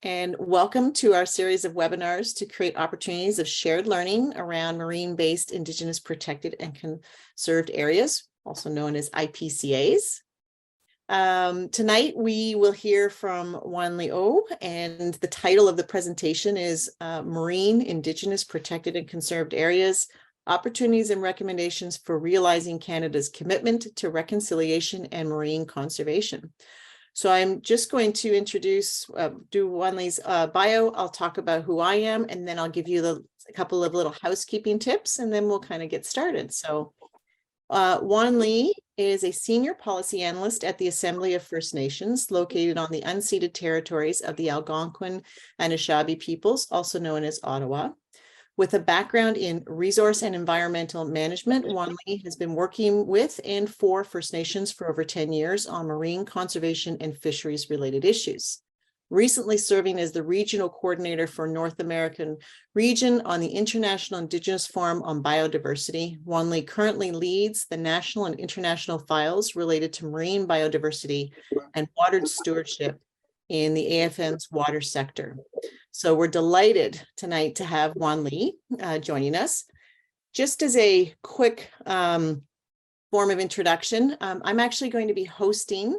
and welcome to our series of webinars to create opportunities of shared learning around marine-based Indigenous protected and conserved areas, also known as IPCAs. Tonight, we will hear from Wan Leo, and the title of the presentation is Marine, Indigenous, Protected and Conserved Areas, Opportunities and Recommendations for Realizing Canada's Commitment to Reconciliation and Marine Conservation. So I'm just going to introduce, do Wan Lee's bio. I'll talk about who I am, and then I'll give you a couple of little housekeeping tips, and then we'll kind of get started. So Wan Lee is a senior policy analyst at the Assembly of First Nations, located on the unceded territories of the Algonquin and Anishinaabe peoples, also known as Ottawa. With a background in resource and environmental management, Wan Lee has been working with and for First Nations for over 10 years on marine conservation and fisheries related issues. Recently serving as the regional coordinator for North American region on the International Indigenous Forum on Biodiversity, Wan Lee currently leads the national and international files related to marine biodiversity and water stewardship in the AFN's water sector. So we're delighted tonight to have Wan Lee joining us. Just as a quick form of introduction, I'm actually going to be hosting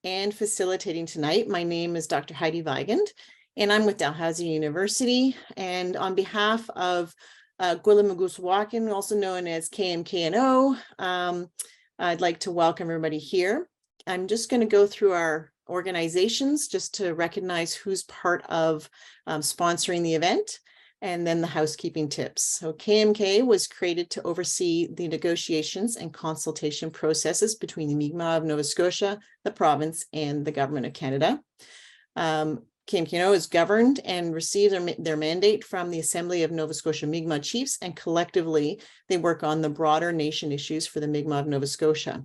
and facilitating tonight. My name is Dr. Heidi Weigand, and I'm with Dalhousie University. And on behalf of Gwillimaguswakin, also known as KMKNO, I'd like to welcome everybody here. I'm just going to go through our organizations just to recognize who's part of sponsoring the event, and then the housekeeping tips. So KMK was created to oversee the negotiations and consultation processes between the Mi'kmaq of Nova Scotia, the province, and the Government of Canada. KMKNO is governed and receives their mandate from the Assembly of Nova Scotia Mi'kmaq Chiefs, and collectively they work on the broader nation issues for the Mi'kmaq of Nova Scotia.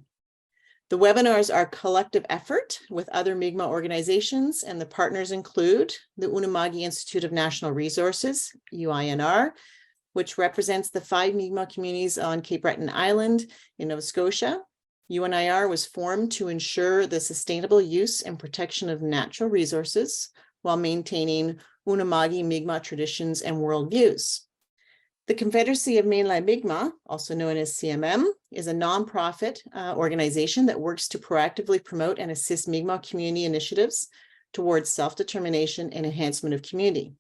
The webinars are a collective effort with other Mi'kmaq organizations, and the partners include the Unama'ki Institute of National Resources, UINR, which represents the 5 Mi'kmaq communities on Cape Breton Island in Nova Scotia. UNIR was formed to ensure the sustainable use and protection of natural resources while maintaining Unama'ki Mi'kmaq traditions and worldviews. The Confederacy of Mainland Mi'kmaq, also known as CMM, is a nonprofit organization that works to proactively promote and assist Mi'kmaq community initiatives towards self-determination and enhancement of community.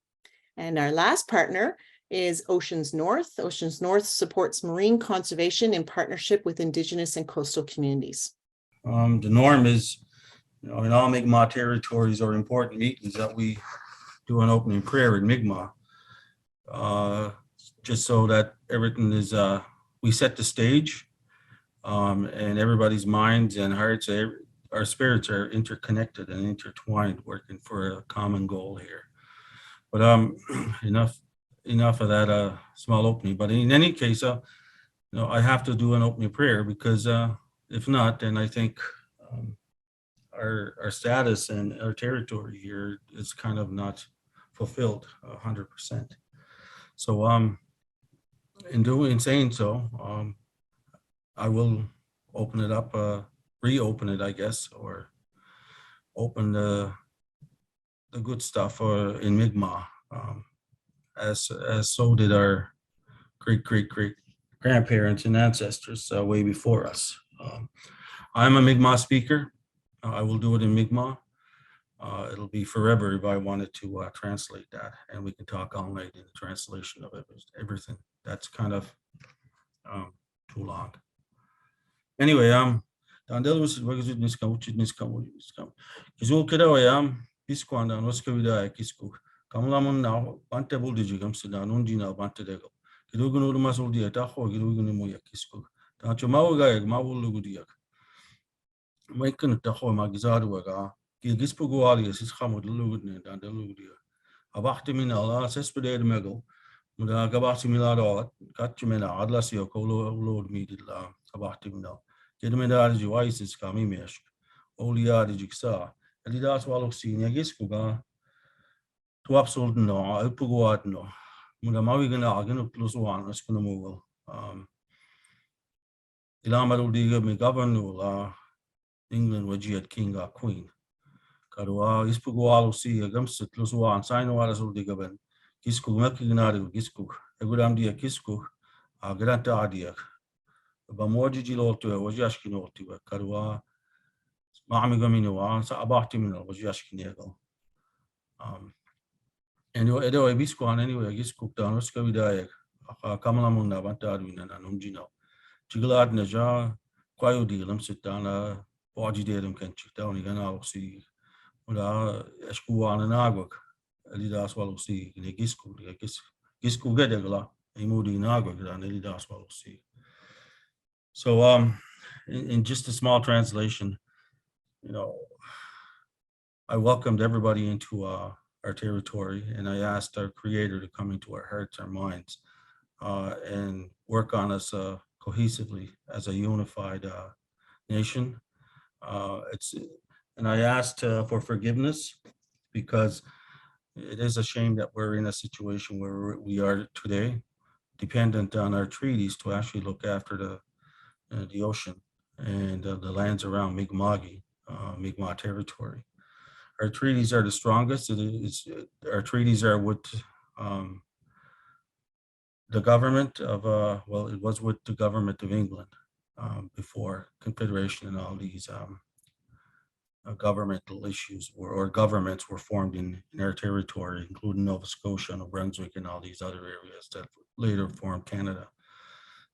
And our last partner is Oceans North. Oceans North supports marine conservation in partnership with Indigenous and coastal communities. The norm is, in all Mi'kmaq territories or important meetings that we do an opening prayer in Mi'kmaq. Just so that everything is, we set the stage, and everybody's minds and hearts, our spirits are interconnected and intertwined, working for a common goal here. But enough of that small opening. But in any case, I have to do an opening prayer, because if not, then I think our status and our territory here is kind of not fulfilled 100%. So in saying so, I will open it up, reopen it, I guess, or open the good stuff in Mi'kmaq, as so did our great grandparents and ancestors way before us. I'm a Mi'kmaq speaker. I will do it in Mi'kmaq. It'll be forever if I wanted to translate that, and we can talk all night in the translation of everything. That's kind of too long. Anyway, dandel was niskam kizu kida piskwanda noskavida kisku kamlamun now bantable digigam sidanun dina bantedego kidugun masul dia taho kidugun moya kisku tachumaga mawulugudiak making taho magizadwaga Gispugu alias is Hamud Lugudne and the Ludia. Abachtimin Allah, Sespede Megel, Muda Gabatimila, Catchimena, Adlasio, Colo, Lord Meaded La, Abachtimina. Gedimedad Juices Kamimesh, Oliad Jigsa, Elidas Waloxina Gispuga, to absolute no, Alpuguat no, Mudamavigan Agan plus one, Escunamugal. Ilamadul Diga, me governor, England, where she had king or queen. Kadua ispugualo si agamsit lusuan sign wala sul digaben. Kisku makinari kisku. Egudam dia kisku. Granta adia. Bamoji jilotu wajashkin otiwa. Kadua maamigamino wa sa abahti minal wajashkin. Anyway, edo ebisku an anyway gisku danos kavidaya. Kamalamunna bantadwina nanumjino. Chiglat naja kwayo dilam sitana body datum kan chikta ni gana oksi. Ula eskuwa na nagwak. Elidas walusi ne gisku gedegla imudi nagwak dan elidas walusi. So in just a small translation, I welcomed everybody into our territory, and I asked our Creator to come into our hearts, our minds, and work on us cohesively as a unified nation. And I asked for forgiveness because it is a shame that we're in a situation where we are today, dependent on our treaties to actually look after the ocean and the lands around Mi'kmaq territory. Our treaties are the strongest. Our treaties are with the government of, it was with the government of England before Confederation and all these governmental issues or governments were formed in our territory, including Nova Scotia, New Brunswick, and all these other areas that later formed Canada.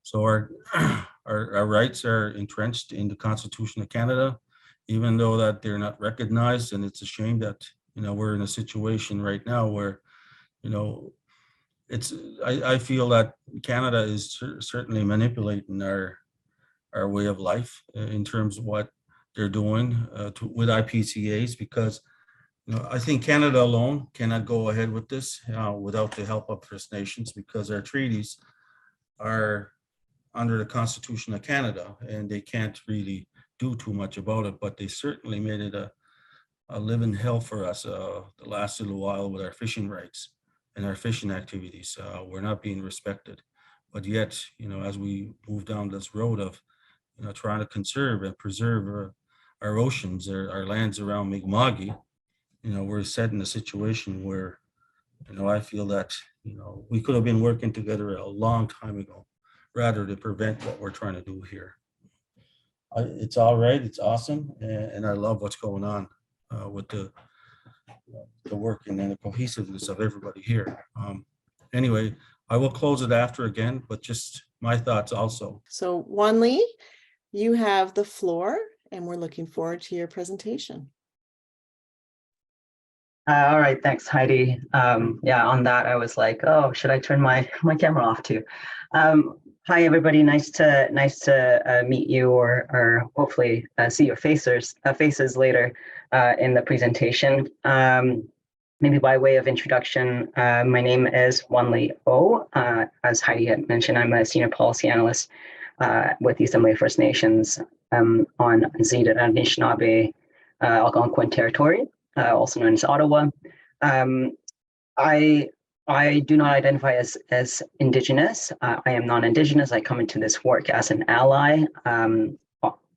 So our rights are entrenched in the Constitution of Canada, even though that they're not recognized. And it's a shame that, we're in a situation right now where, I feel that Canada is certainly manipulating our way of life in terms of what they're doing with IPCAs, because I think Canada alone cannot go ahead with this without the help of First Nations, because our treaties are under the Constitution of Canada and they can't really do too much about it, but they certainly made it a living hell for us the last little while with our fishing rights and our fishing activities. We're not being respected, but yet, as we move down this road of, trying to conserve and preserve our oceans, our lands around Mi'kmaq, we're set in a situation where, I feel that, we could have been working together a long time ago, rather to prevent what we're trying to do here. It's all right. It's awesome. And I love what's going on with the working and the cohesiveness of everybody here. Anyway, I will close it after again, but just my thoughts also. So Wanli, you have the floor, and we're looking forward to your presentation. All right, thanks, Heidi. Yeah, on that, I was like, oh, should I turn my camera off too? Hi, everybody. Nice to meet you, or hopefully see your faces later in the presentation. Maybe by way of introduction, my name is Wanli Oh. As Heidi had mentioned, I'm a senior policy analyst with the Assembly First Nations on Zeta Anishinaabe Algonquin territory, also known as Ottawa. I do not identify as Indigenous. I am non-Indigenous. I come into this work as an ally,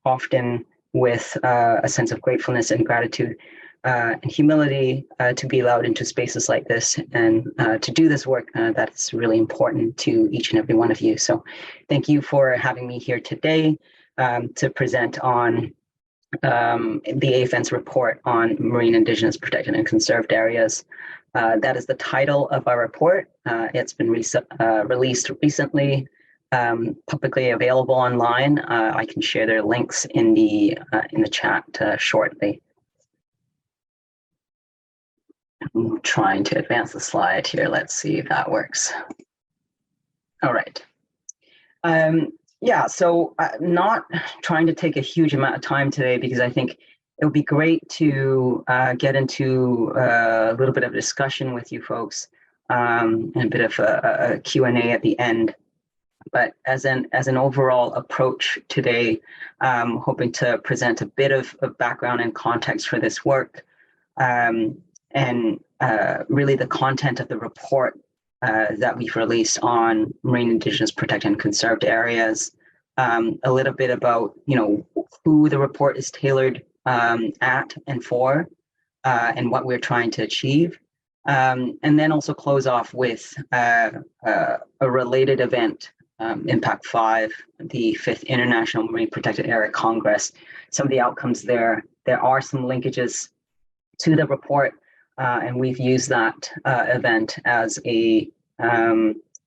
often with a sense of gratefulness and gratitude and humility to be allowed into spaces like this and to do this work that's really important to each and every one of you. So thank you for having me here today to present on the AFN's report on marine Indigenous protected and conserved areas. That is the title of our report. It's been released recently, publicly available online. I can share their links in the chat shortly. I'm trying to advance the slide here. Let's see if that works. All right. Yeah, so not trying to take a huge amount of time today, because I think it would be great to get into a little bit of a discussion with you folks and a bit of a Q&A at the end. But as an overall approach today, I'm hoping to present a bit of background and context for this work, and really the content of the report that we've released on marine Indigenous protected and conserved areas, a little bit about who the report is tailored at and for, and what we're trying to achieve. And then also close off with a related event, Impact 5, the 5th International Marine Protected Area Congress. Some of the outcomes there are some linkages to the report, and we've used that event as a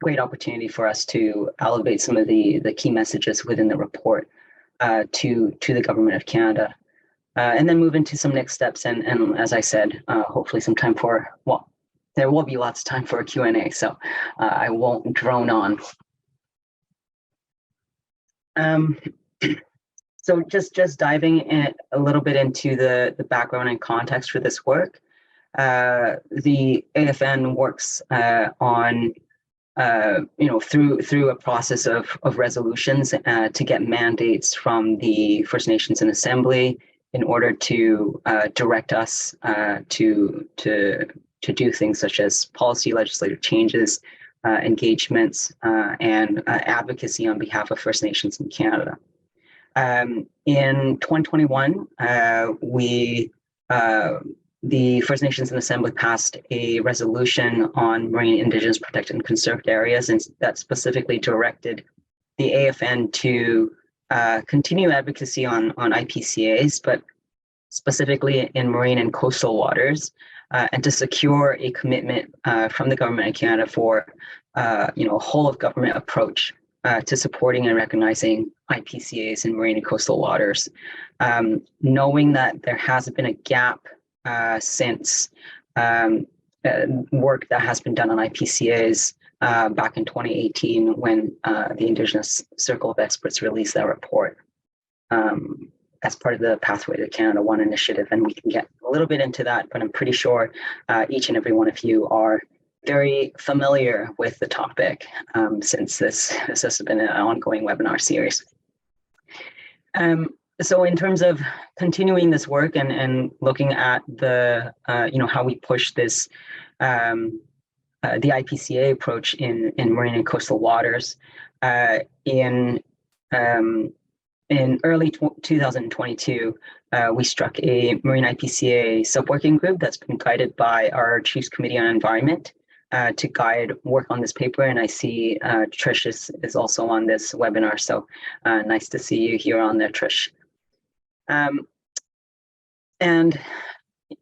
great opportunity for us to elevate some of the key messages within the report to the Government of Canada. And then move into some next steps, and as I said, hopefully some time for, well, there will be lots of time for a Q&A, so I won't drone on. So just diving in a little bit into the background and context for this work. The AFN works on through a process of resolutions to get mandates from the First Nations and Assembly in order to direct us to do things such as policy, legislative changes, engagements, and advocacy on behalf of First Nations in Canada. In 2021, the First Nations and Assembly passed a resolution on marine, Indigenous, protected, and conserved areas, and that specifically directed the AFN to continue advocacy on IPCAs, but specifically in marine and coastal waters, and to secure a commitment from the Government of Canada for a whole of government approach to supporting and recognizing IPCAs in marine and coastal waters. Knowing that there has been a gap since work that has been done on IPCAs back in 2018 when the Indigenous Circle of Experts released that report as part of the Pathway to Canada One initiative. And we can get a little bit into that, but I'm pretty sure each and every one of you are very familiar with the topic since this has been an ongoing webinar series. So in terms of continuing this work and looking at the, how we push this, the IPCA approach in marine and coastal waters, in early 2022, we struck a marine IPCA sub-working group that's been guided by our Chiefs Committee on Environment to guide work on this paper. And I see Trish is also on this webinar, so nice to see you here on there, Trish. And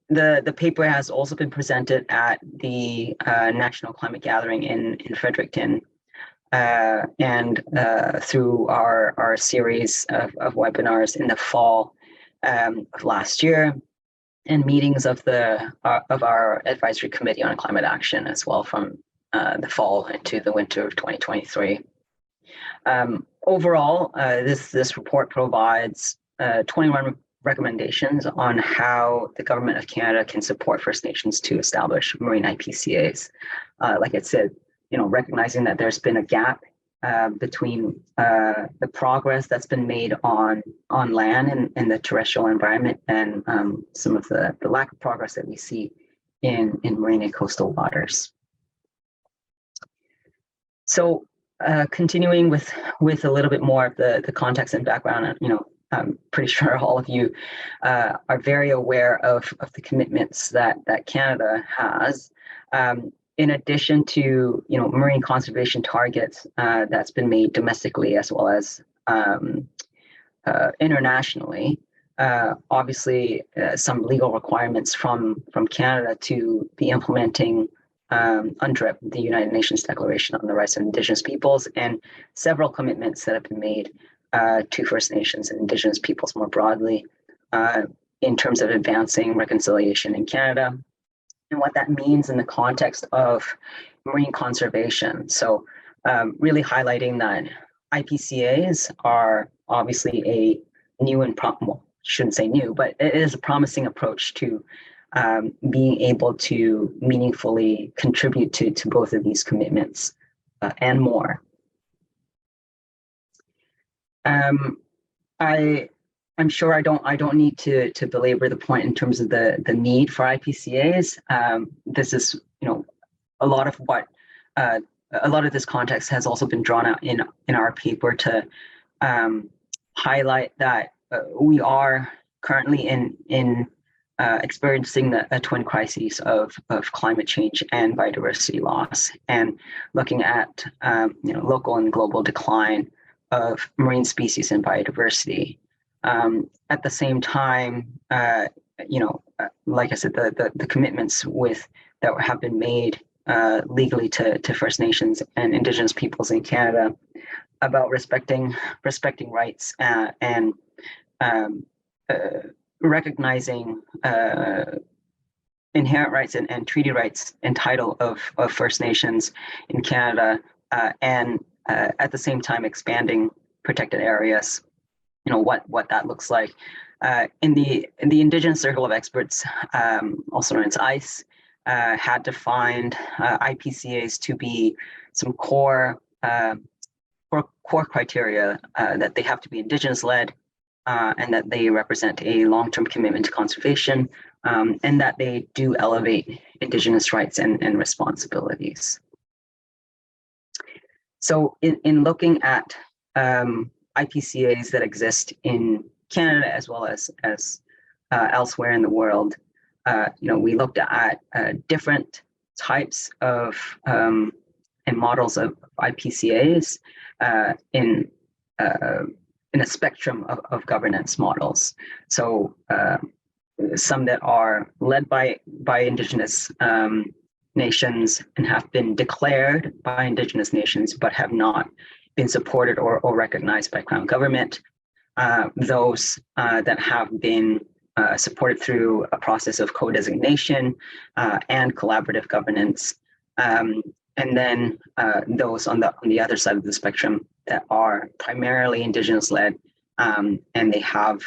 the paper has also been presented at the National Climate Gathering in Fredericton, and through our series of webinars in the fall of last year, and meetings of our advisory committee on climate action as well from the fall into the winter of 2023. Overall, this report provides 21 recommendations on how the Government of Canada can support First Nations to establish marine IPCAs. Like I said, recognizing that there's been a gap between the progress that's been made on land and the terrestrial environment and some of the lack of progress that we see in marine and coastal waters. So continuing with a little bit more of the context and background, I'm pretty sure all of you are very aware of the commitments that Canada has. In addition to marine conservation targets that's been made domestically as well as internationally, obviously some legal requirements from Canada to be implementing UNDRIP, the United Nations Declaration on the Rights of Indigenous Peoples, and several commitments that have been made to First Nations and Indigenous peoples more broadly in terms of advancing reconciliation in Canada and what that means in the context of marine conservation. So really highlighting that IPCAs are obviously a new and shouldn't say new, but it is a promising approach to being able to meaningfully contribute to both of these commitments and more. I'm sure I don't need to belabor the point in terms of the need for IPCAs. This is a lot of what a lot of this context has also been drawn out in our paper to highlight that we are currently in experiencing the twin crises of climate change and biodiversity loss, and looking at local and global decline of marine species and biodiversity. At the same time, like I said, the commitments that have been made legally to First Nations and Indigenous peoples in Canada about respecting rights and recognizing inherent rights and treaty rights and title of First Nations in Canada, and at the same time expanding protected areas. What that looks like. In the Indigenous Circle of Experts, also known as ICE, had defined IPCAs to be some core criteria that they have to be Indigenous-led, and that they represent a long-term commitment to conservation, and that they do elevate Indigenous rights and responsibilities. So in looking at IPCAs that exist in Canada as well as elsewhere in the world, we looked at different types of and models of IPCAs in a spectrum of governance models. So some that are led by Indigenous nations and have been declared by Indigenous nations but have not been supported or recognized by Crown government. Those that have been supported through a process of co-designation and collaborative governance. And then those on the other side of the spectrum that are primarily Indigenous-led, and they have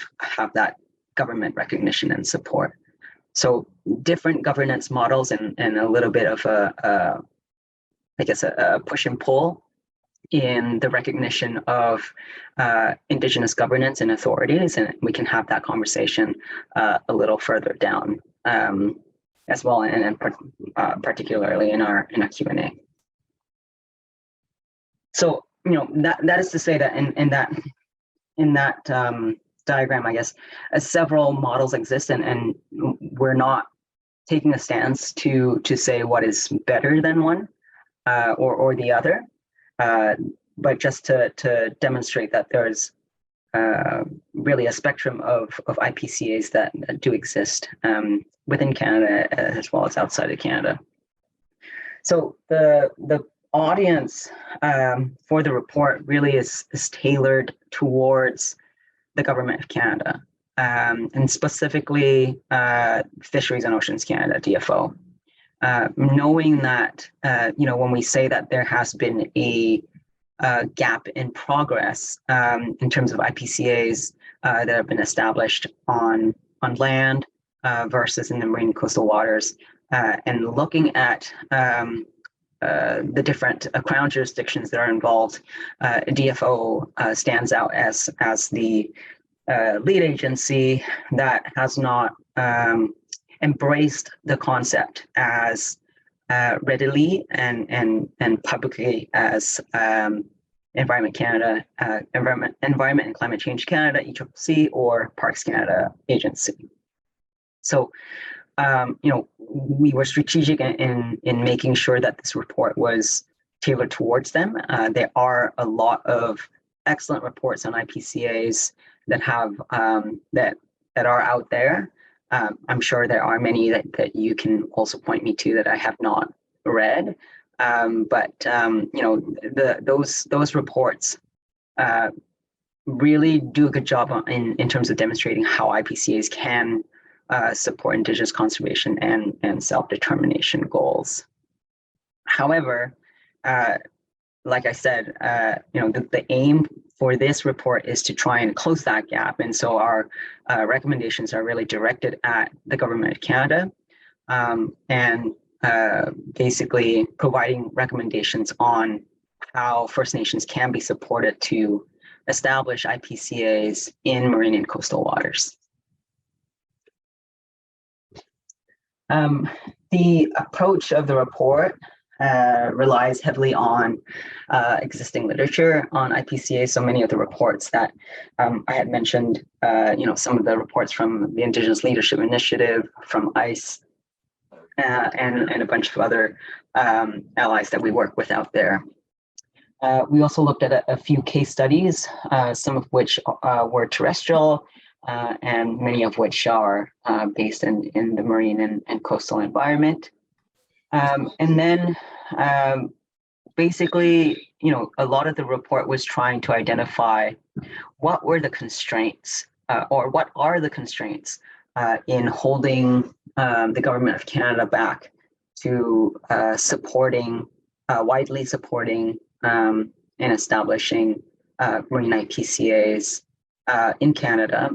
that government recognition and support. So different governance models and a little bit of a push and pull in the recognition of Indigenous governance and authorities, and we can have that conversation a little further down as well, and particularly in our Q&A. So that is to say that in that diagram, I guess, several models exist, and we're not taking a stance to say what is better than one or the other. But just to demonstrate that there's really a spectrum of IPCAs that do exist within Canada as well as outside of Canada. So the audience for the report really is tailored towards the Government of Canada, and specifically Fisheries and Oceans Canada, DFO. Knowing that, when we say that there has been a gap in progress in terms of IPCAs that have been established on land versus in the marine and coastal waters, and looking at the different Crown jurisdictions that are involved, DFO stands out as the lead agency that has not embraced the concept as readily and publicly as Environment Canada, Environment and Climate Change Canada, ECCC, or Parks Canada agency. So, we were strategic in making sure that this report was tailored towards them. There are a lot of excellent reports on IPCAs that have that are out there. I'm sure there are many that you can also point me to that I have not read, but those reports really do a good job in terms of demonstrating how IPCAs can support Indigenous conservation and self-determination goals. However, like I said, the aim for this report is to try and close that gap. And so our recommendations are really directed at the Government of Canada, and basically providing recommendations on how First Nations can be supported to establish IPCAs in marine and coastal waters. The approach of the report relies heavily on existing literature on IPCA. So many of the reports that I had mentioned, some of the reports from the Indigenous Leadership Initiative, from ICE, and a bunch of other allies that we work with out there. We also looked at a few case studies, some of which were terrestrial, and many of which are based in the marine and coastal environment. And then basically, a lot of the report was trying to identify what were the constraints, or what are the constraints in holding the government of Canada back to widely supporting and establishing marine IPCAs in Canada.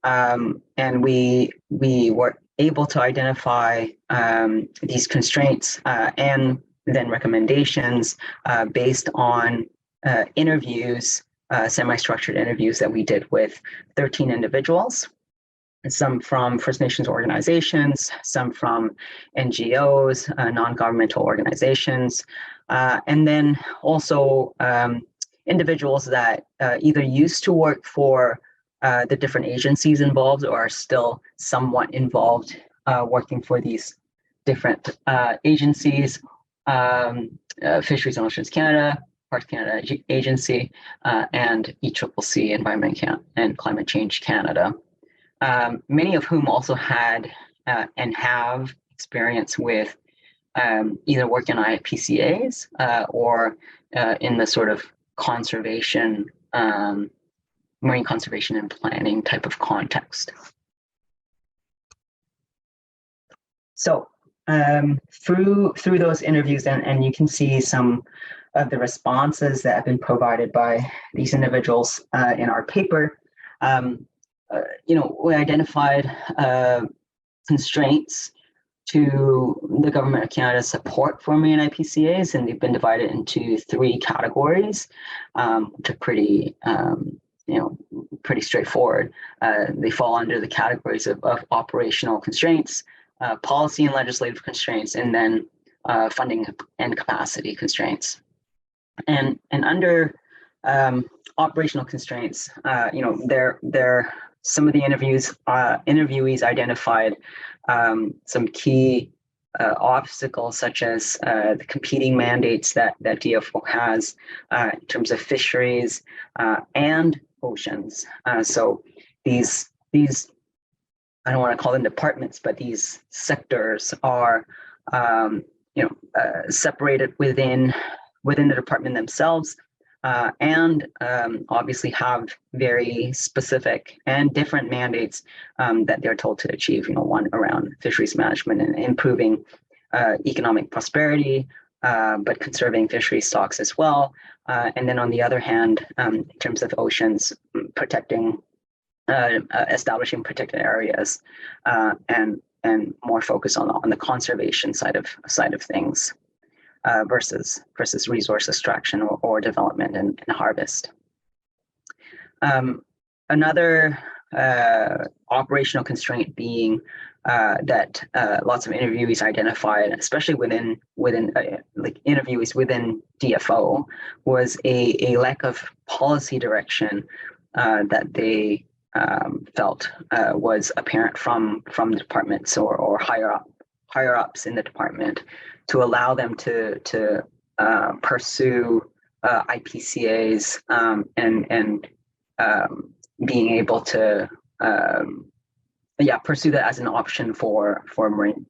And we were able to identify these constraints and then recommendations based on interviews, semi-structured interviews that we did with 13 individuals, some from First Nations organizations, some from NGOs, non-governmental organizations, and then also individuals that either used to work for the different agencies involved or are still somewhat involved working for these different agencies, Fisheries and Oceans Canada, Parks Canada Agency, and ECCC, Environment and Climate Change Canada. Many of whom also had and have experience with either working on IPCAs or in the sort of conservation, marine conservation and planning type of context. So through those interviews, and you can see some of the responses that have been provided by these individuals in our paper. We identified constraints to the Government of Canada's support for marine IPCAs, and they've been divided into 3 categories, which are pretty straightforward. They fall under the categories of operational constraints, policy and legislative constraints, and then funding and capacity constraints. And under operational constraints, some of the interviewees identified some key obstacles, such as the competing mandates that DFO has in terms of fisheries and oceans. So these I don't want to call them departments, but these sectors are separated within the department themselves. And obviously have very specific and different mandates that they're told to achieve, one around fisheries management and improving economic prosperity, but conserving fishery stocks as well. And then on the other hand, in terms of oceans, establishing protected areas and more focus on the conservation side of things. Versus resource extraction or development and harvest. Another operational constraint being that lots of interviewees identified, especially within interviewees within DFO, was a lack of policy direction that they felt was apparent from departments or higher ups in the department, to allow them to pursue IPCAs and being able to pursue that as an option for marine,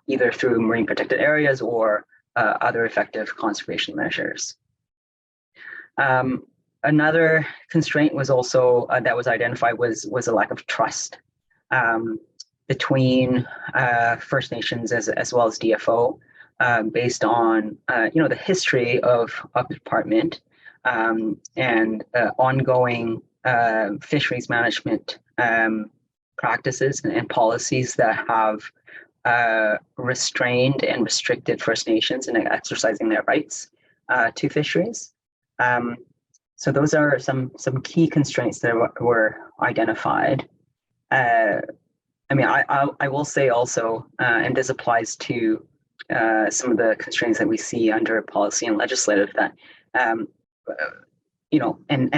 either through marine protected areas or other effective conservation measures. Another constraint was also that was identified was a lack of trust between First Nations as well as DFO. Based on the history of the department and ongoing fisheries management practices and policies that have restrained and restricted First Nations in exercising their rights to fisheries. So those are some key constraints that were identified. I will say also, and this applies to some of the constraints that we see under policy and legislative that, and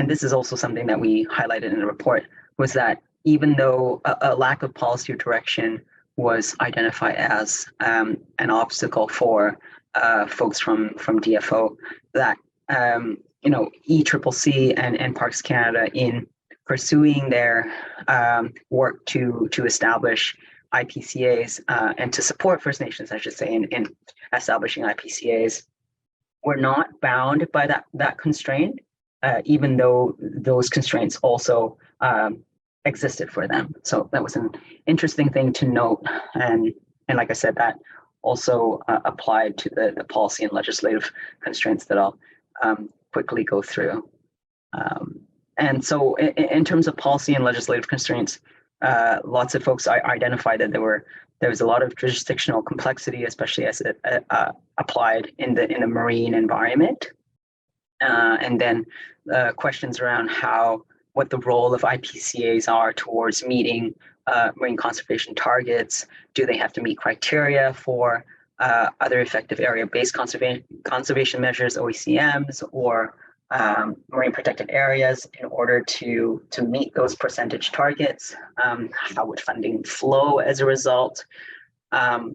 this is also something that we highlighted in the report, was that even though a lack of policy or direction was identified as an obstacle for folks from DFO, that ECCC and Parks Canada, in pursuing their work to establish IPCAs and to support First Nations, I should say, in establishing IPCAs, were not bound by that constraint, even though those constraints also existed for them. So that was an interesting thing to note, and like I said, that also applied to the policy and legislative constraints that I'll quickly go through. And so in terms of policy and legislative constraints, lots of folks identified that there was a lot of jurisdictional complexity, especially as it applied in the marine environment. And then questions around what the role of IPCAs are towards meeting marine conservation targets. Do they have to meet criteria for other effective area-based conservation measures, OECMs, or marine protected areas in order to meet those percentage targets? How would funding flow as a result?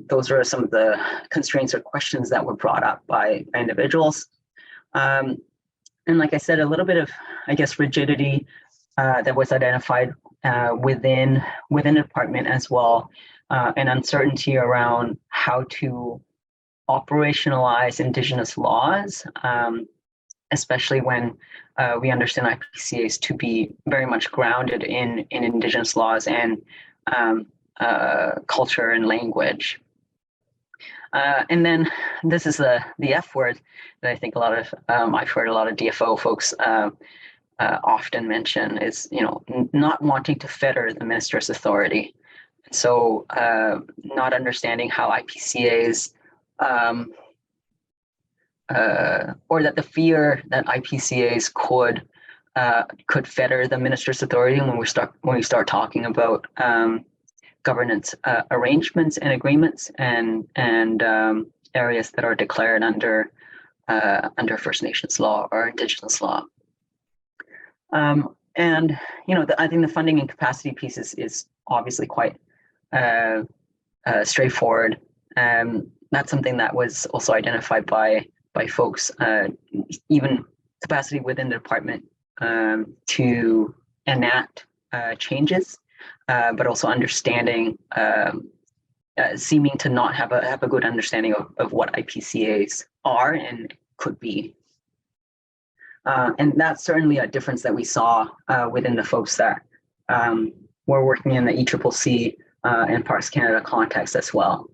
Those are some of the constraints or questions that were brought up by individuals. And like I said, a little bit of, I guess, rigidity that was identified within the department as well, and uncertainty around how to operationalize Indigenous laws, especially when we understand IPCAs to be very much grounded in Indigenous laws and culture and language. And then this is the F word that I think I've heard a lot of DFO folks often mention, is not wanting to fetter the minister's authority. So not understanding how IPCAs or that the fear that IPCAs could fetter the minister's authority when we start talking about governance arrangements and agreements and areas that are declared under First Nations law or Indigenous law. And I think the funding and capacity piece is obviously quite straightforward. That's something that was also identified by folks, even capacity within the department to enact changes, but also understanding, seeming to not have a good understanding of what IPCAs are and could be. And that's certainly a difference that we saw within the folks that were working in the ECCC and Parks Canada context as well.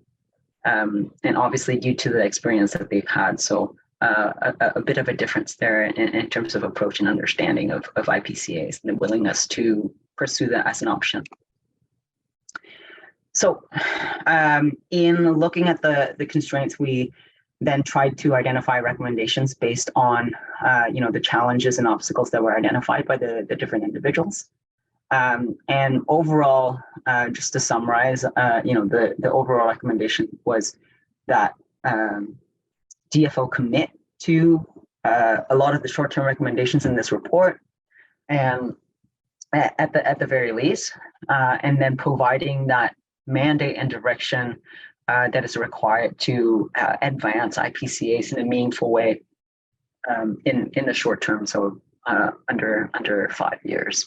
And obviously due to the experience that they've had. So a bit of a difference there in terms of approach and understanding of IPCAs and the willingness to pursue that as an option. So in looking at the constraints, we then tried to identify recommendations based on the challenges and obstacles that were identified by the different individuals. And overall, just to summarize, the overall recommendation was that DFO commit to a lot of the short-term recommendations in this report, and at the very least, and then providing that mandate and direction that is required to advance IPCAs in a meaningful way in the short term, so under 5 years.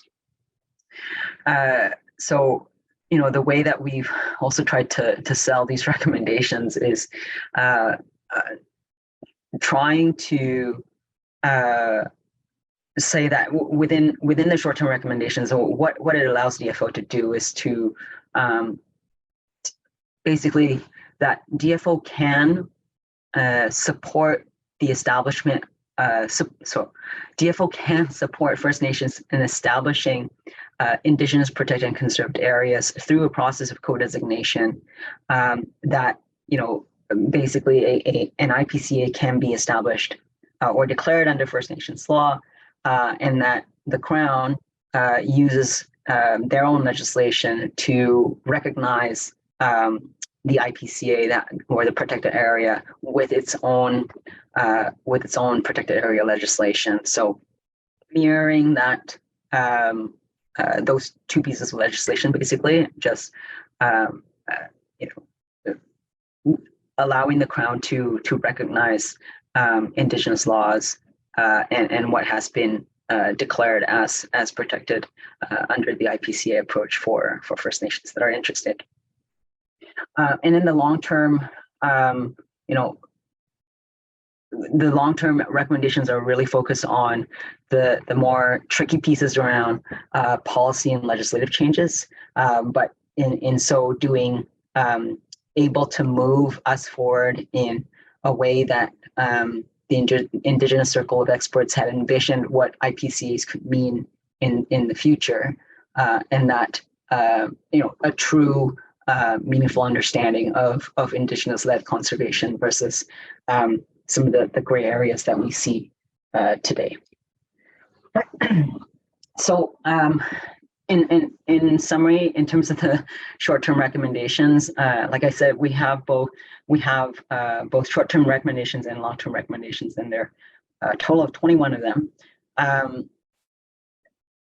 So, the way that we've also tried to sell these recommendations is trying to say that within the short-term recommendations, what it allows DFO to do is to basically that DFO can support the establishment. So DFO can support First Nations in establishing Indigenous protected and conserved areas through a process of co-designation that, basically an IPCA can be established or declared under First Nations law, and that the Crown uses their own legislation to recognize the IPCA that or the protected area with its own protected area legislation. So mirroring that those two pieces of legislation, basically just you know, allowing the Crown to recognize Indigenous laws and what has been declared as protected under the IPCA approach for First Nations that are interested. And in the long term, you know, the long-term recommendations are really focused on the more tricky pieces around policy and legislative changes, but in so doing, able to move us forward in a way that the Indigenous Circle of Experts had envisioned what IPCAs could mean in the future, and that you know, a true meaningful understanding of Indigenous-led conservation versus some of the gray areas that we see today. So in summary, in terms of the short-term recommendations, like I said, we have both short-term recommendations and long-term recommendations, and there are a total of 21 of them.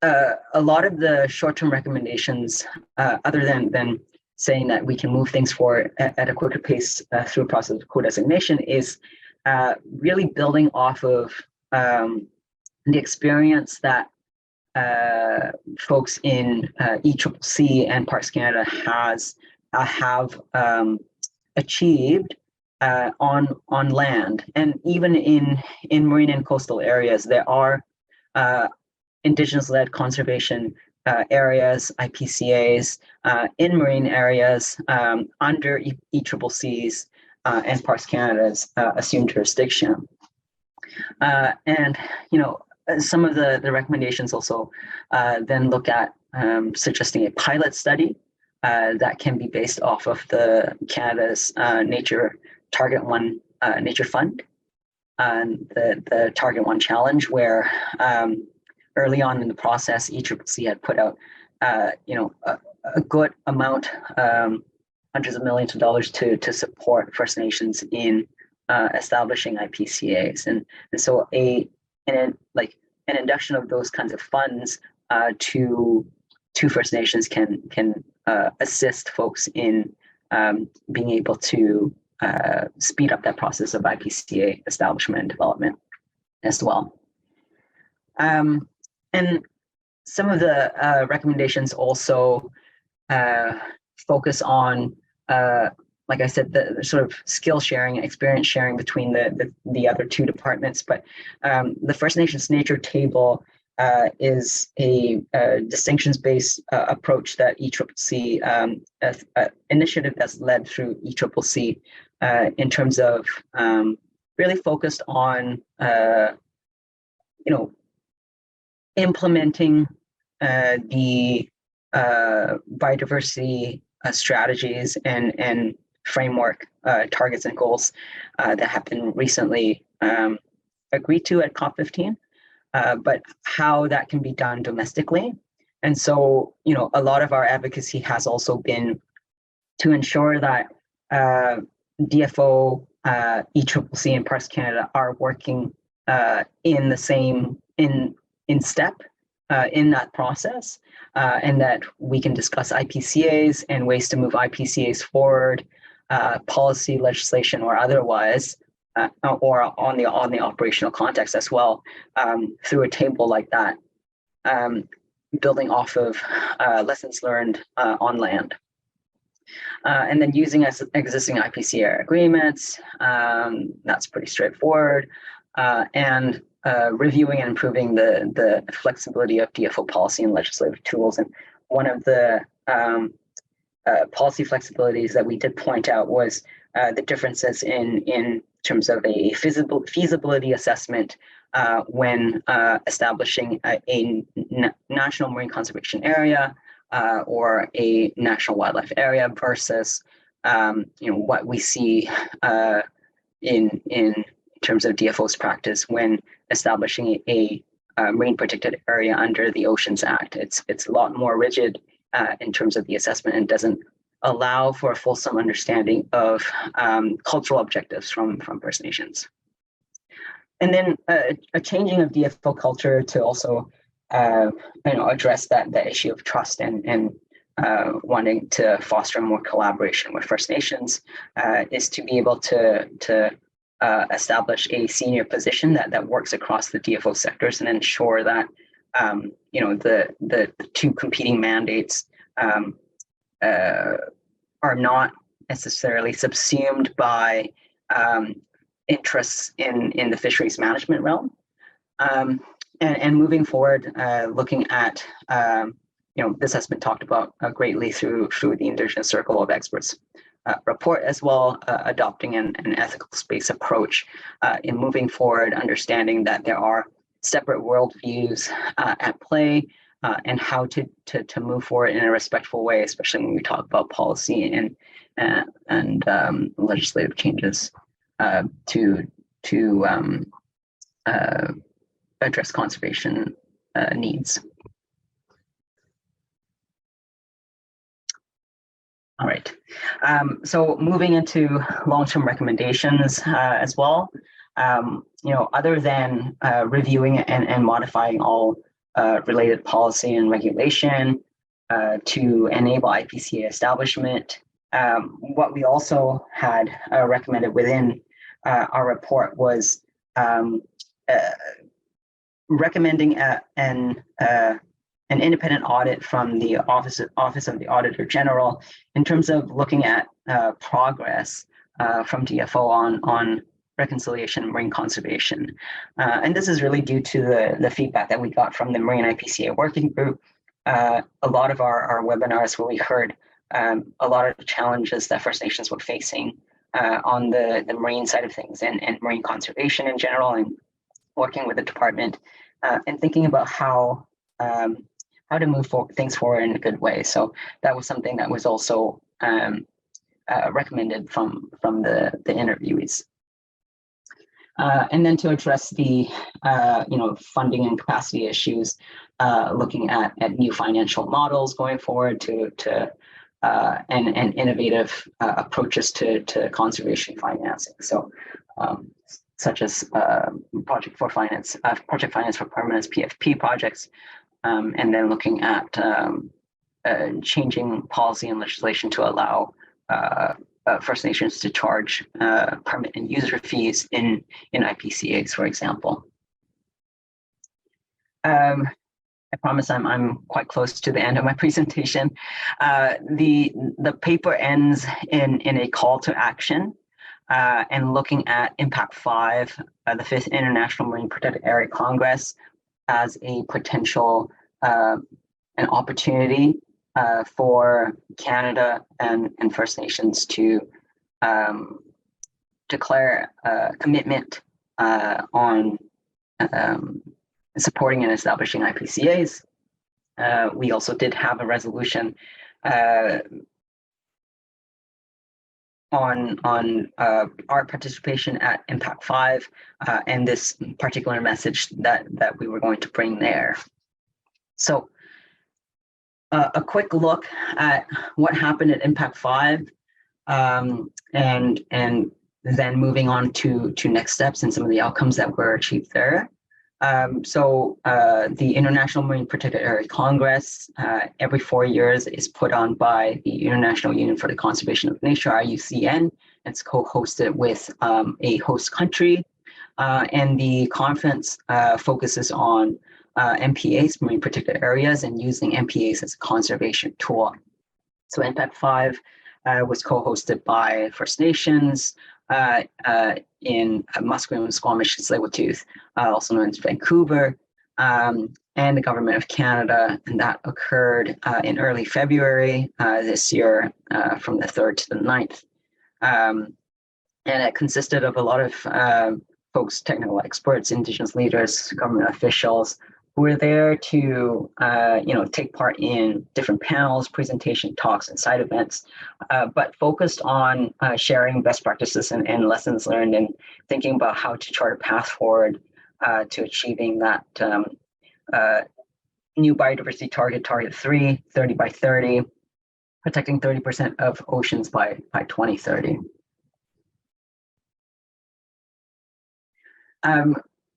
A lot of the short-term recommendations, other than saying that we can move things forward at a quicker pace through a process of co-designation, is really building off of the experience that folks in ECCC and Parks Canada have achieved on land, and even in marine and coastal areas. There are Indigenous-led conservation areas, IPCAs, in marine areas under ECCC's and Parks Canada's assumed jurisdiction. And, you know, some of the recommendations also then look at suggesting a pilot study that can be based off of the Canada's Nature Target 1 Nature Fund, and the Target 1 Challenge, where early on in the process, ECCC had put out, you know, a good amount, hundreds of millions of dollars to support First Nations in establishing IPCAs, and so an induction of those kinds of funds to First Nations can assist folks in being able to speed up that process of IPCA establishment and development as well. And some of the recommendations also focus on, like I said, the sort of skill sharing, experience sharing between the other two departments. But the First Nations Nature Table is a distinctions-based approach that ECCC, initiative that's led through ECCC in terms of really focused on, you know, implementing the biodiversity strategies and framework targets and goals that have been recently agreed to at COP15, but how that can be done domestically. And so, you know, a lot of our advocacy has also been to ensure that DFO, ECCC, and Parks Canada are working in the same in step in that process, and that we can discuss IPCAs and ways to move IPCAs forward, policy, legislation, or otherwise, or on the operational context as well, through a table like that, building off of lessons learned on land. And then using existing IPCA agreements, that's pretty straightforward, and reviewing and improving the flexibility of DFO policy and legislative tools. And one of the policy flexibilities that we did point out was the differences in terms of a feasibility assessment when establishing a national marine conservation area or a national wildlife area versus you know, what we see in terms of DFO's practice when establishing a marine protected area under the Oceans Act. It's a lot more rigid in terms of the assessment and doesn't allow for a fulsome understanding of cultural objectives from First Nations. And then a changing of DFO culture to also address that issue of trust and wanting to foster more collaboration with First Nations is to be able to establish a senior position that works across the DFO sectors and ensure that the two competing mandates are not necessarily subsumed by interests in the fisheries management realm. And moving forward, looking at, this has been talked about greatly through the Indigenous Circle of Experts report as well, adopting an ethical space approach in moving forward, understanding that there are separate worldviews at play, and how to move forward in a respectful way, especially when we talk about policy and legislative changes to address conservation needs. All right. So moving into long-term recommendations as well. Other than reviewing and modifying all related policy and regulation to enable IPCA establishment, what we also had recommended within our report was recommending an independent audit from the Office of the Auditor General in terms of looking at progress from DFO on reconciliation and marine conservation. And this is really due to the feedback that we got from the Marine IPCA Working Group. A lot of our webinars where we heard a lot of the challenges that First Nations were facing on the marine side of things and marine conservation in general, and working with the department and thinking about how to move things forward in a good way. So that was something that was also recommended from the interviewees. And then to address the funding and capacity issues, looking at new financial models going forward and innovative approaches to conservation financing. So such as project finance for permanent PFP projects, and then looking at changing policy and legislation to allow First Nations to charge permit and user fees in IPCAs, for example. I promise I'm quite close to the end of my presentation. The paper ends in a call to action and looking at Impact 5, the 5th International Marine Protected Area Congress, as a potential an opportunity for Canada and First Nations to declare a commitment on supporting and establishing IPCAs. We also did have a resolution on our participation at Impact 5 and this particular message that we were going to bring there. So a quick look at what happened at Impact 5 and then moving on to next steps and some of the outcomes that were achieved there. So the International Marine Protected Area Congress every 4 years is put on by the International Union for the Conservation of Nature, IUCN. It's co-hosted with a host country, and the conference focuses on MPAs, marine protected areas, and using MPAs as a conservation tool. So Impact 5 was co-hosted by First Nations in Musqueam, Squamish, and Tsleil-Waututh, also known as Vancouver, and the Government of Canada, and that occurred in early February this year, from the 3rd to the 9th. And it consisted of a lot of folks, technical experts, Indigenous leaders, government officials, who were there to take part in different panels, presentation talks, and side events, but focused on sharing best practices and lessons learned, and thinking about how to chart a path forward to achieving that new biodiversity target 3, 30 by 30, protecting 30% of oceans by 2030.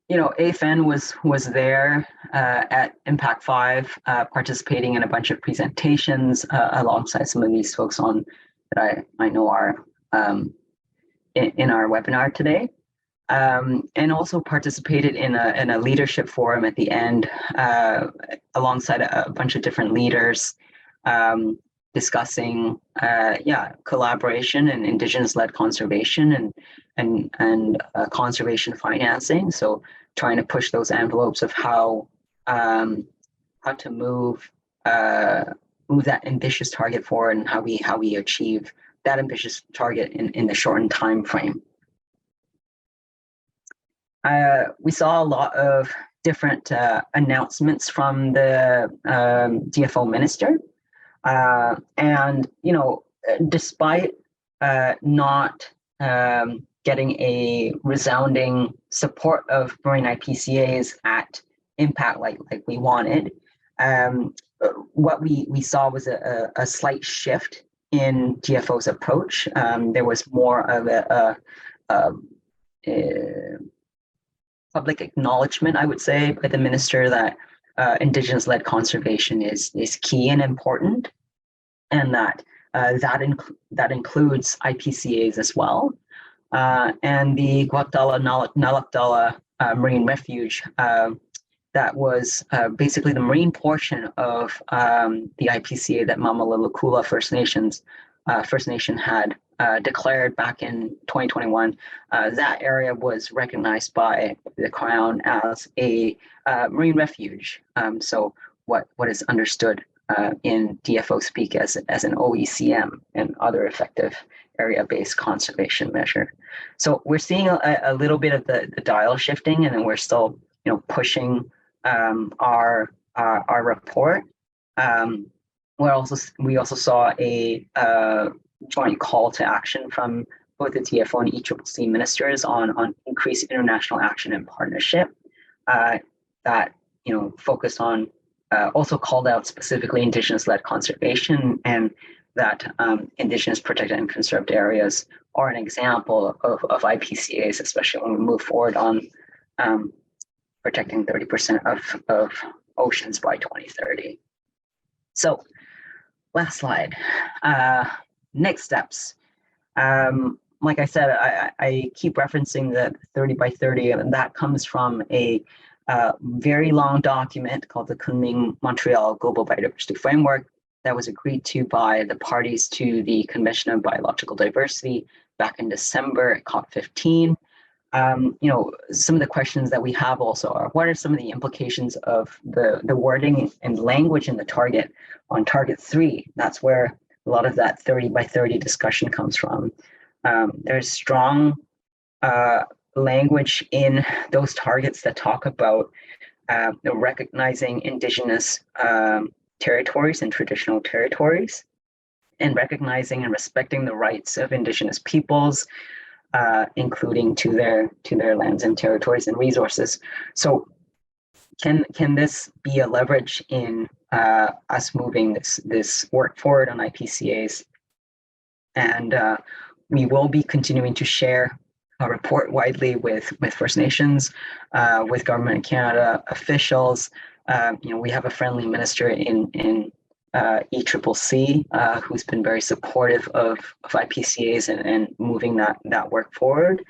AFN was there at Impact 5, participating in a bunch of presentations alongside some of these folks that I know are in our webinar today, and also participated in a leadership forum at the end alongside a bunch of different leaders, discussing collaboration and Indigenous-led conservation and conservation financing. So trying to push those envelopes of how to move that ambitious target forward, and how we achieve that ambitious target in the shortened time frame. We saw a lot of different announcements from the DFO minister. And, despite not getting a resounding support of marine IPCAs at Impact like we wanted, what we saw was a slight shift in DFO's approach. There was more of a public acknowledgement, I would say, by the minister that Indigenous-led conservation is key and important, and that includes IPCAs as well. And the Guakdala Nalakdala Marine Refuge, that was basically the marine portion of the IPCA that Mamalilukula First Nation had declared back in 2021. That area was recognized by the Crown as a marine refuge. So what is understood in DFO speak as an OECM and other effective area-based conservation measure. So we're seeing a little bit of the dial shifting, and then we're still pushing our report. We also saw a joint call to action from both the TFO and ECCC ministers on increased international action and partnership that focused on, also called out specifically Indigenous-led conservation, and that Indigenous protected and conserved areas are an example of IPCAs, especially when we move forward on protecting 30% of oceans by 2030. So, last slide. Next steps. Like I said, I keep referencing the 30 by 30, and that comes from a very long document called the Kunming-Montreal Global Biodiversity Framework that was agreed to by the parties to the Convention on Biological Diversity back in December at COP15. Some of the questions that we have also are, what are some of the implications of the wording and language in the target on target 3? That's where a lot of that 30 by 30 discussion comes from. There's strong language in those targets that talk about recognizing Indigenous territories and traditional territories, and recognizing and respecting the rights of Indigenous peoples, including to their lands and territories and resources. So can this be a leverage in us moving this work forward on IPCAs? And we will be continuing to share a report widely with First Nations, with Government of Canada officials. We have a friendly minister in ECCC who's been very supportive of IPCAs and moving that work forward.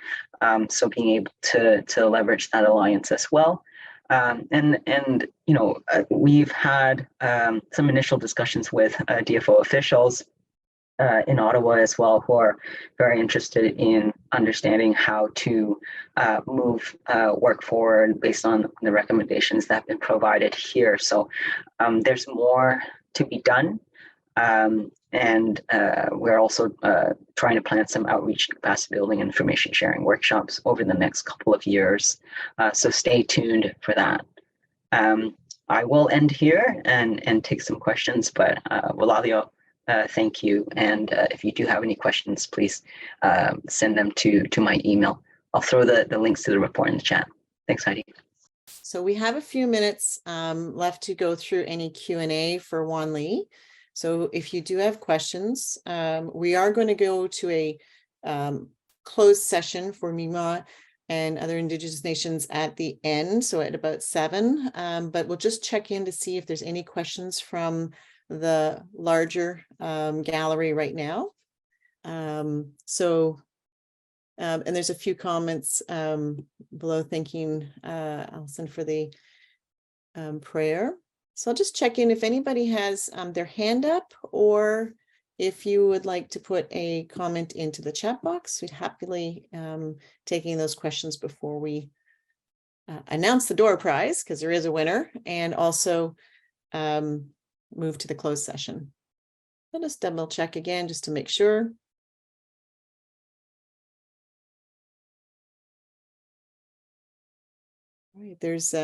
So being able to leverage that alliance as well. We've had some initial discussions with DFO officials in Ottawa as well, who are very interested in understanding how to move work forward based on the recommendations that have been provided here. So there's more to be done. And we're also trying to plan some outreach, capacity building, information sharing workshops over the next couple of years. So stay tuned for that. I will end here and take some questions, but Walalia, thank you. And if you do have any questions, please send them to my email. I'll throw the links to the report in the chat. Thanks, Heidi. So we have a few minutes left to go through any Q&A for Wan Lee. So if you do have questions, we are going to go to a closed session for Mi'kmaq and other Indigenous nations at the end, so at about 7, but we'll just check in to see if there's any questions from the larger gallery right now. And there's a few comments below thanking Alison for the prayer. So I'll just check in if anybody has their hand up, or if you would like to put a comment into the chat box. We'd happily taking those questions before we announce the door prize, because there is a winner, and also move to the closed session. I'll just double check again just to make sure. All right, there's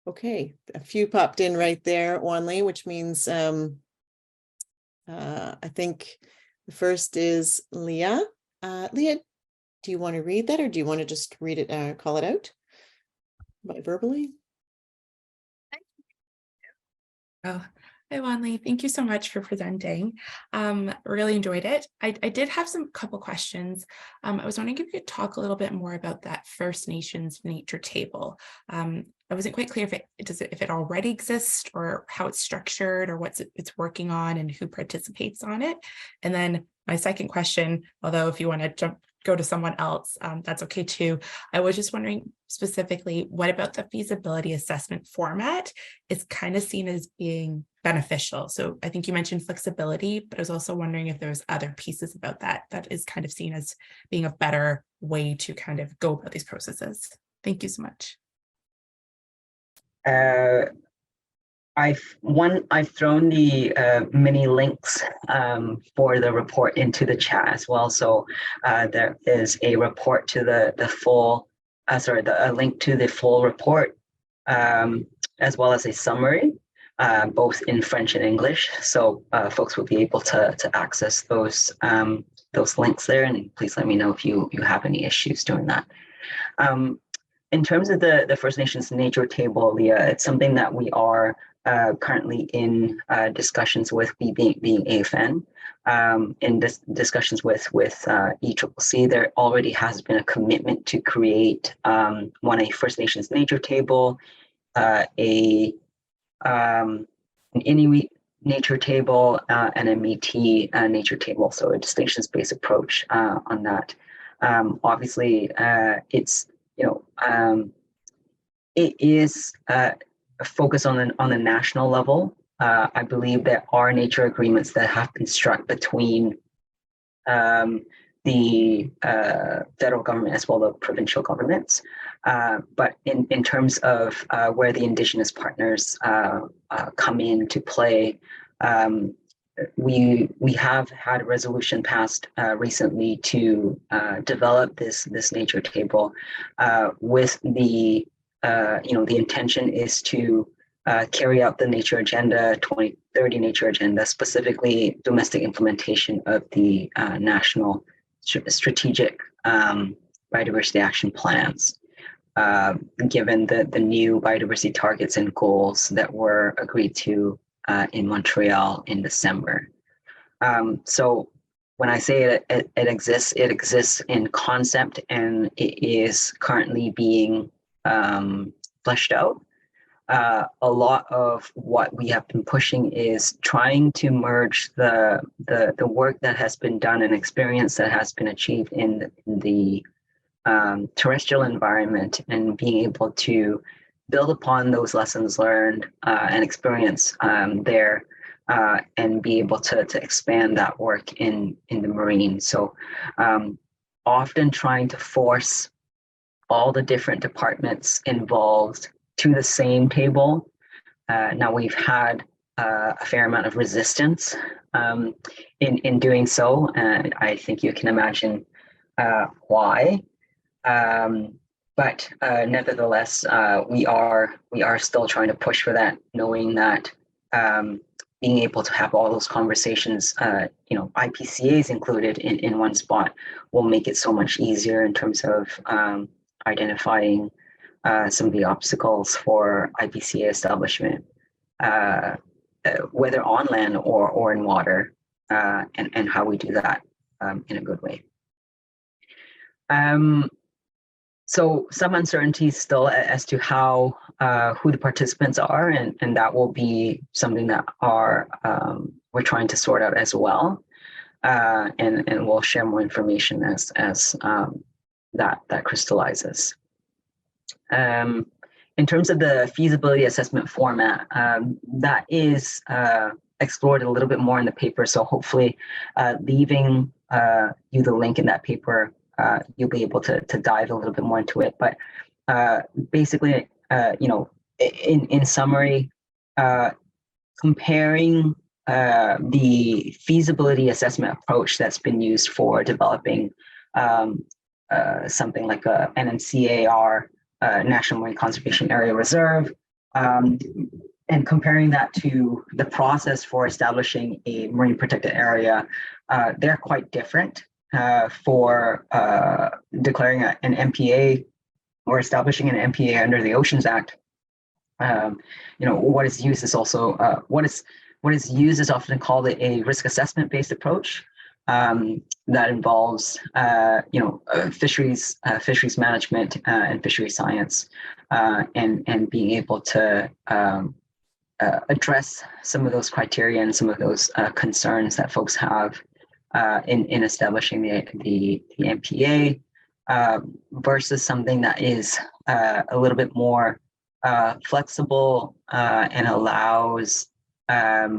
okay, a few popped in right there, Wanley, which means I think the first is Leah. Leah, do you want to read that, or do you want to just read it, call it out by verbally? Oh, hi, Wanley. Thank you so much for presenting. Really enjoyed it. I did have some couple questions. I was wondering if you could talk a little bit more about that First Nations nature table. I wasn't quite clear if it already exists, or how it's structured, or what it's working on, and who participates on it. And then my second question, although if you want to go to someone else, that's okay too. I was just wondering specifically, what about the feasibility assessment format is kind of seen as being beneficial? So I think you mentioned flexibility, but I was also wondering if there's other pieces about that is kind of seen as being a better way to kind of go about these processes. Thank you so much. I've thrown the mini links for the report into the chat as well. So there is a report to the full, a link to the full report, as well as a summary, both in French and English. So folks will be able to access those links there. And please let me know if you have any issues doing that. In terms of the First Nations nature table, Leah, it's something that we are currently in discussions with, being AFN, in discussions with ECCC. There already has been a commitment to create a First Nations nature table, an Inuit nature table, and a Métis nature table. So a distinctions-based approach on that. Obviously, it's it is a focus on the national level. I believe there are nature agreements that have been struck between the federal government as well as the provincial governments. But in terms of where the Indigenous partners come into play, we have had a resolution passed recently to develop this nature table with the the intention is to carry out the nature agenda 2030 nature agenda, specifically domestic implementation of the national strategic biodiversity action plans, given the new biodiversity targets and goals that were agreed to in Montreal in December. So when I say it exists in concept, and it is currently being fleshed out. A lot of what we have been pushing is trying to merge the work that has been done and experience that has been achieved in the terrestrial environment, and being able to build upon those lessons learned and experience there, and be able to expand that work in the marine. So often trying to force all the different departments involved to the same table. Now we've had a fair amount of resistance in doing so, and I think you can imagine why. But nevertheless, we are still trying to push for that, knowing that being able to have all those conversations, IPCAs included in one spot, will make it so much easier in terms of identifying some of the obstacles for IPCA establishment, whether on land or in water, and how we do that in a good way. So some uncertainties still as to how who the participants are, and that will be something that we're trying to sort out as well, and we'll share more information as that crystallizes. In terms of the feasibility assessment format, that is explored a little bit more in the paper. So hopefully, leaving you the link in that paper, you'll be able to dive a little bit more into it. But basically, in summary, comparing the feasibility assessment approach that's been used for developing something like a NMCAR, National Marine Conservation Area Reserve, and comparing that to the process for establishing a marine protected area. They're quite different. For declaring an MPA or establishing an MPA under the Oceans Act, what is used is also what is used is often called a risk assessment based approach that involves fisheries management and fisheries science, and being able to address some of those criteria and some of those concerns that folks have in establishing the MPA, versus something that is a little bit more flexible and allows a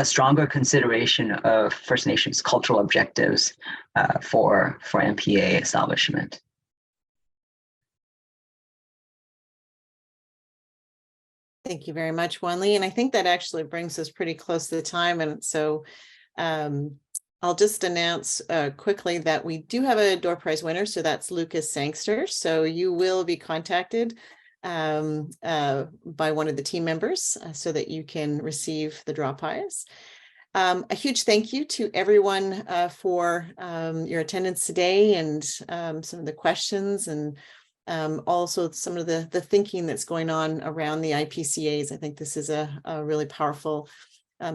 stronger consideration of First Nations cultural objectives for MPA establishment. Thank you very much, Wan Lee. And I think that actually brings us pretty close to the time. And so I'll just announce quickly that we do have a door prize winner. So that's Lucas Sangster. So you will be contacted by one of the team members so that you can receive the draw prize. A huge thank you to everyone for your attendance today and some of the questions, and also some of the thinking that's going on around the IPCAs. I think this is a really powerful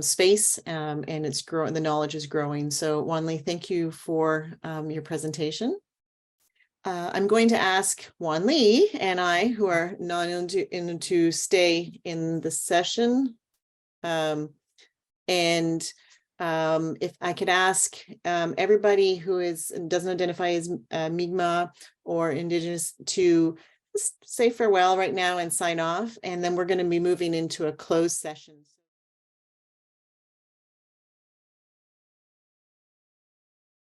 space, and it's growing. The knowledge is growing. So Wan Lee, thank you for your presentation. I'm going to ask Wan Lee and I, who are not in to stay in the session. And if I could ask everybody who doesn't identify as Mi'kmaq or Indigenous to say farewell right now and sign off. And then we're going to be moving into a closed session.